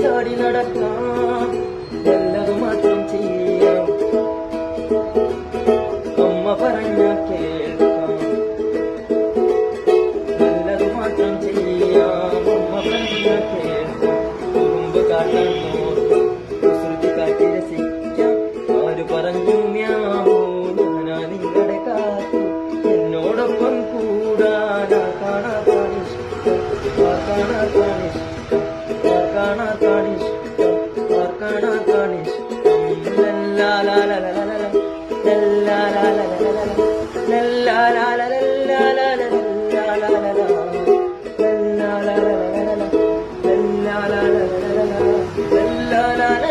ചാടി നടക്കാം, നല്ലതു മാത്രം ചെയ്യാം, അമ്മ പറഞ്ഞ കേൾക്കാം, നല്ലതു മാത്രം ചെയ്യാം, അമ്മ പറഞ്ഞ കേൾക്കാം, കുറുമ്പ് കാട്ടാൻ നോക്കാം, കുസൃതി കാട്ടി രസിക്കാം, ആര് പറഞ്ഞു മ്യാവൂ ഞാനാ നിങ്ങളുടെ കാത്തു, എന്നോടൊപ്പം കൂടാനാ കാണാനിഷ്ടം, കാണാനിഷ്ടം, കാണാനിഷ്ടം, കാണാനിഷ്ടം, ലല്ലാലാലാലാലാ, ലല്ലാലാലാലാലാ, ലല്ലാലാലാലാലാ, ലല്ലാലാലാലാലാ, ലല്ലാലാലാലാലാ, ലല്ലാലാലാലാലാ, ലല്ലാലാലാലാലാ.